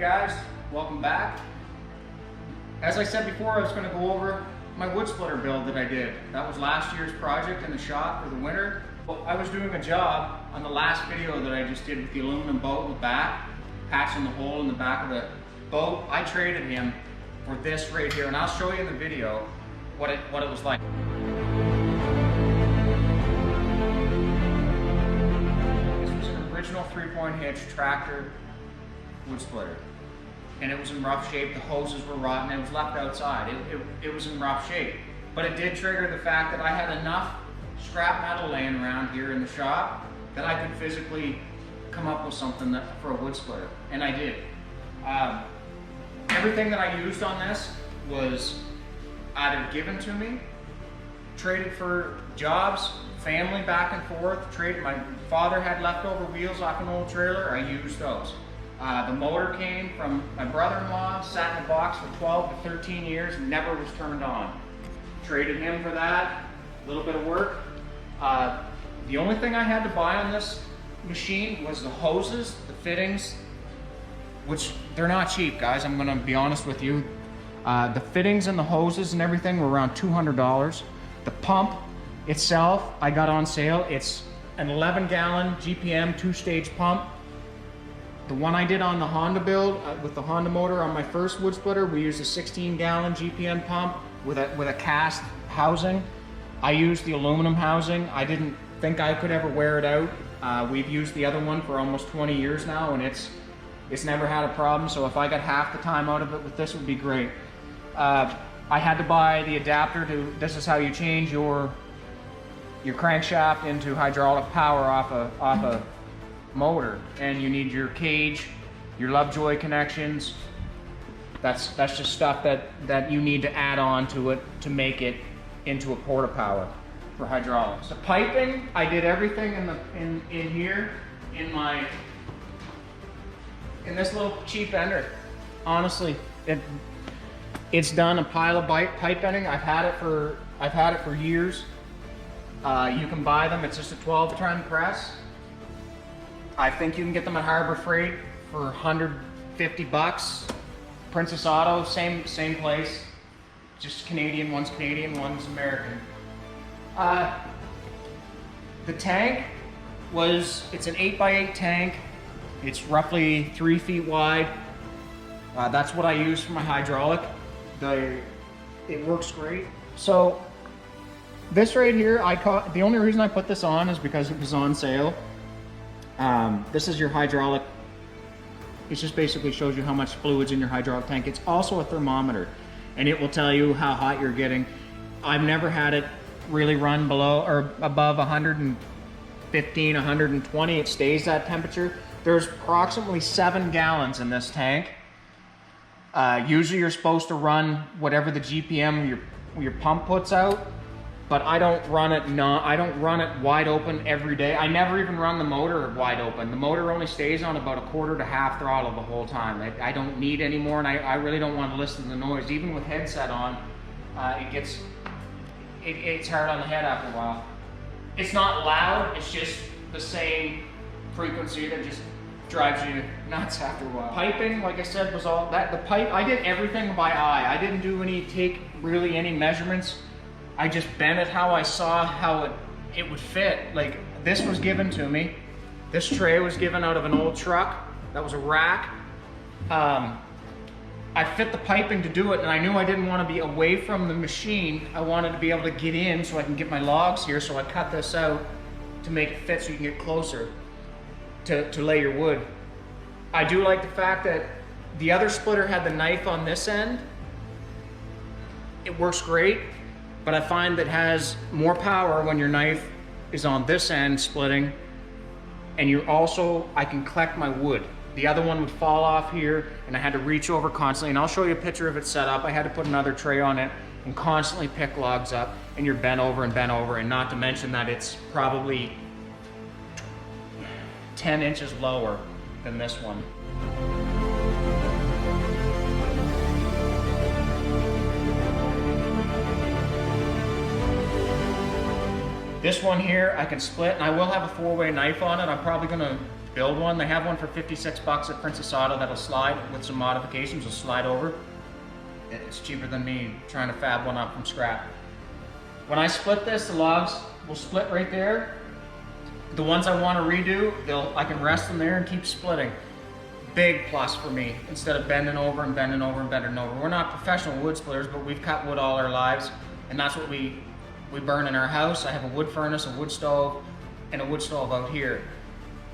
guys, welcome back. As I said before, I was going to go over my wood splitter build that I did. That was last year's project in the shop for the winter. I was doing a job on the last video that I just did with the aluminum boat in the back, patching the hole in the back of the boat. I traded him for this right here, and I'll show you in the video what it was like. This was an original 3-point hitch tractor wood splitter, and it was in rough shape. The hoses were rotten. It was left outside. It was in rough shape, but it did trigger the fact that I had enough scrap metal laying around here in the shop that I could physically come up with something for a wood splitter, and I did. Everything that I used on this was either given to me, traded for jobs, family back and forth, traded. My father had leftover wheels off an old trailer. I used those. The motor came from my brother-in-law, sat in the box for 12 to 13 years, never was turned on. Traded him for that, a little bit of work. The only thing I had to buy on this machine was the hoses, the fittings, which they're not cheap, guys. I'm gonna be honest with you. The fittings and the hoses and everything were around $200. The pump itself, I got on sale. It's an 11-gallon GPM 2-stage pump. The one I did on the Honda build with the Honda motor on my first wood splitter, we used a 16-gallon GPM pump with a cast housing. I used the aluminum housing. I didn't think I could ever wear it out. We've used the other one for almost 20 years now, and it's never had a problem. So if I got half the time out of it with this, would be great. I had to buy the adapter to. This is how you change your crankshaft into hydraulic power off a motor, and you need your cage, your Lovejoy connections. That's just stuff that you need to add on to it to make it into a porta power for hydraulics. The piping, I did everything in here in this little cheap ender. Honestly, it's done a pile of pipe bending. I've had it for years. You can buy them. It's just a 12-ton press. I think you can get them at Harbor Freight for $150. Princess Auto, same place. Just Canadian, one's American. The tank it's an 8x8 tank. It's roughly 3 feet wide. That's what I use for my hydraulic. It works great. So this right here, the only reason I put this on is because it was on sale. This is your hydraulic. It just basically shows you how much fluid's in your hydraulic tank. It's also a thermometer, and it will tell you how hot you're getting. I've never had it really run below or above 115, 120. It stays that temperature. There's approximately 7 gallons in this tank. Usually you're supposed to run whatever the GPM your pump puts out, but I don't run it wide open every day. I never even run the motor wide open. The motor only stays on about 1/4 to half throttle the whole time. I don't need any more, and I really don't want to listen to the noise. Even with headset on, it's hard on the head after a while. It's not loud, it's just the same frequency that just drives you nuts after a while. Piping, like I said, was all that. The pipe, I did everything by eye. I didn't do any measurements. I just bent it how I saw how it would fit. Like, this was given to me. This tray was given out of an old truck. That was a rack. I fit the piping to do it, and I knew I didn't want to be away from the machine. I wanted to be able to get in so I can get my logs here, so I cut this out to make it fit so you can get closer to lay your wood. I do like the fact that the other splitter had the knife on this end. It works great, but I find that it has more power when your knife is on this end splitting, and I can collect my wood. The other one would fall off here, and I had to reach over constantly, and I'll show you a picture of it set up. I had to put another tray on it and constantly pick logs up, and you're bent over, and not to mention that it's probably 10 inches lower than this one. This one here I can split, and I will have a 4-way knife on it. I'm probably gonna build one. They have one for 56 bucks at Princess Auto that'll slide with some modifications, will slide over. It's cheaper than me trying to fab one up from scrap. When I split this, the logs will split right there. The ones I want to redo, I can rest them there and keep splitting. Big plus for me, instead of bending over and bending over and bending over. We're not professional wood splitters, but we've cut wood all our lives, and that's what we burn in our house. I have a wood furnace, a wood stove, and a wood stove out here.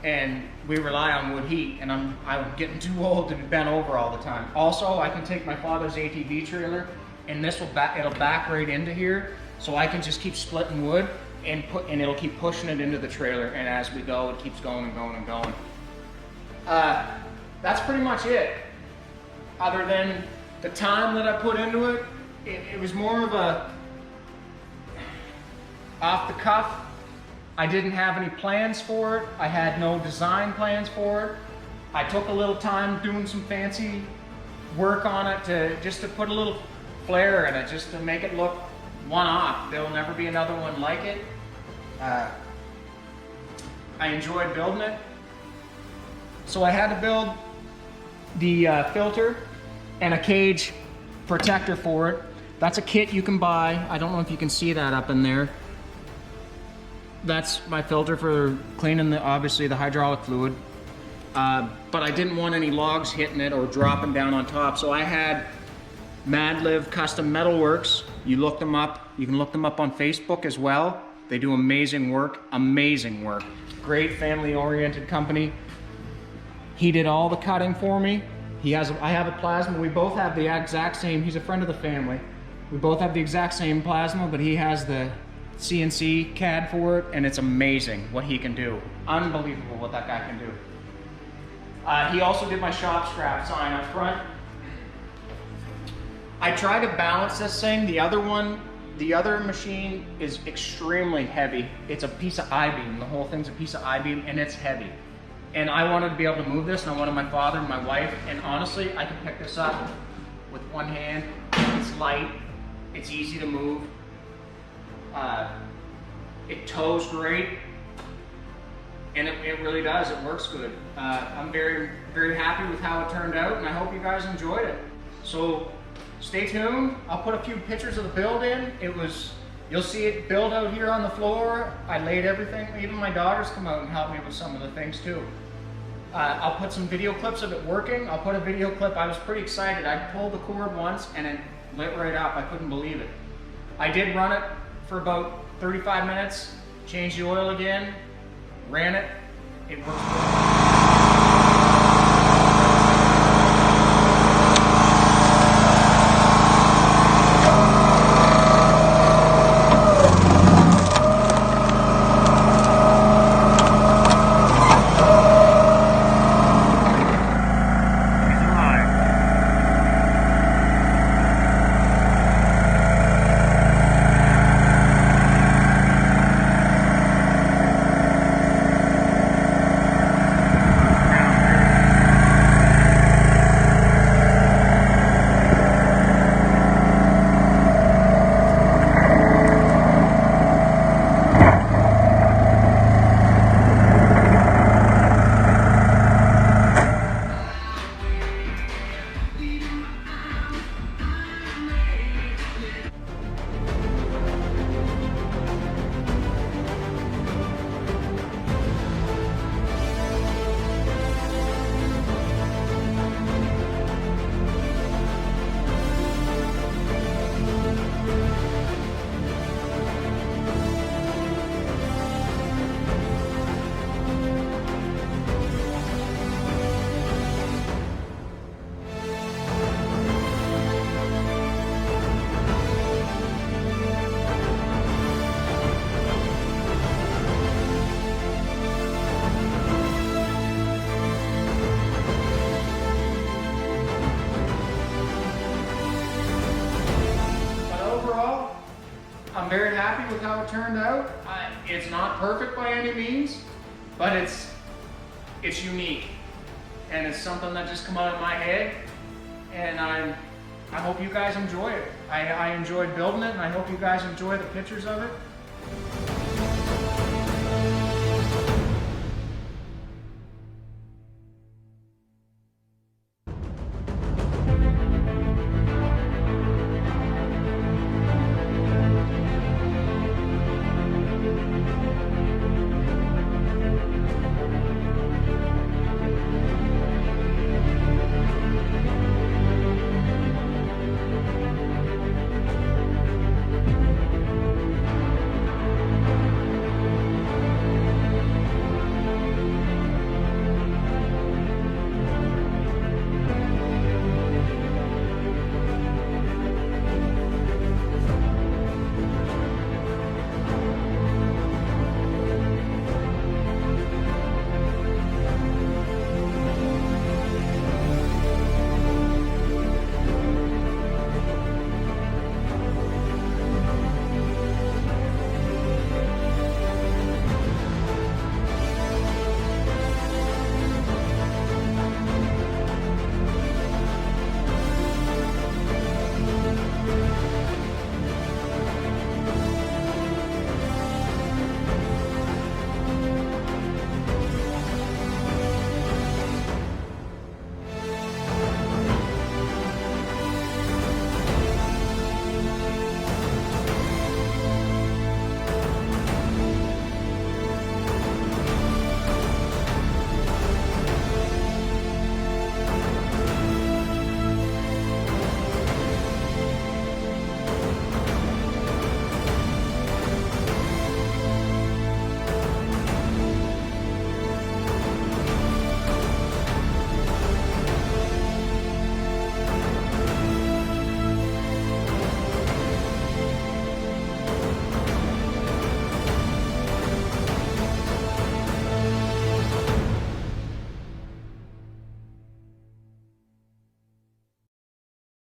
And we rely on wood heat, and I'm getting too old to be bent over all the time. Also, I can take my father's ATV trailer, and it'll back right into here, so I can just keep splitting wood, and it'll keep pushing it into the trailer, and as we go, it keeps going and going and going. That's pretty much it. Other than the time that I put into it, it was more of a off the cuff. I didn't have any plans for it. I had no design plans for it. I took a little time doing some fancy work on it just to put a little flair in it, just to make it look one-off. There'll never be another one like it. I enjoyed building it. So I had to build the filter and a cage protector for it. That's a kit you can buy. I don't know if you can see that up in there. That's my filter for cleaning obviously the hydraulic fluid. But I didn't want any logs hitting it or dropping down on top. So I had Madliv Custom Metalworks. You look them up. You can look them up on Facebook as well. They do amazing work, amazing work. Great family-oriented company. He did all the cutting for me. I have a plasma. We both have the exact same. He's a friend of the family. We both have the exact same plasma, but he has the CNC CAD for it, and it's amazing what he can do. Unbelievable what that guy can do. He also did my shop strap sign up front. I tried to balance this thing. The other machine is extremely heavy. It's a piece of I-beam. The whole thing's a piece of I-beam, and it's heavy. And I wanted to be able to move this, and I wanted my father and my wife, and honestly, I can pick this up with one hand. It's light, it's easy to move. It tows great, and it really does, it works good. I'm very, very happy with how it turned out, and I hope you guys enjoyed it. So stay tuned. I'll put a few pictures of the build in. You'll see it build out here on the floor. I laid everything. Even my daughters come out and help me with some of the things too. I'll put some video clips of it working. I'll put a video clip. I was pretty excited. I pulled the cord once and it lit right up. I couldn't believe it. I did run it for about 35 minutes, changed the oil again, ran it. It works good. I'm very happy with how it turned out. It's not perfect by any means, but it's unique. And it's something that just come out of my head. And I hope you guys enjoy it. I enjoyed building it, and I hope you guys enjoy the pictures of it.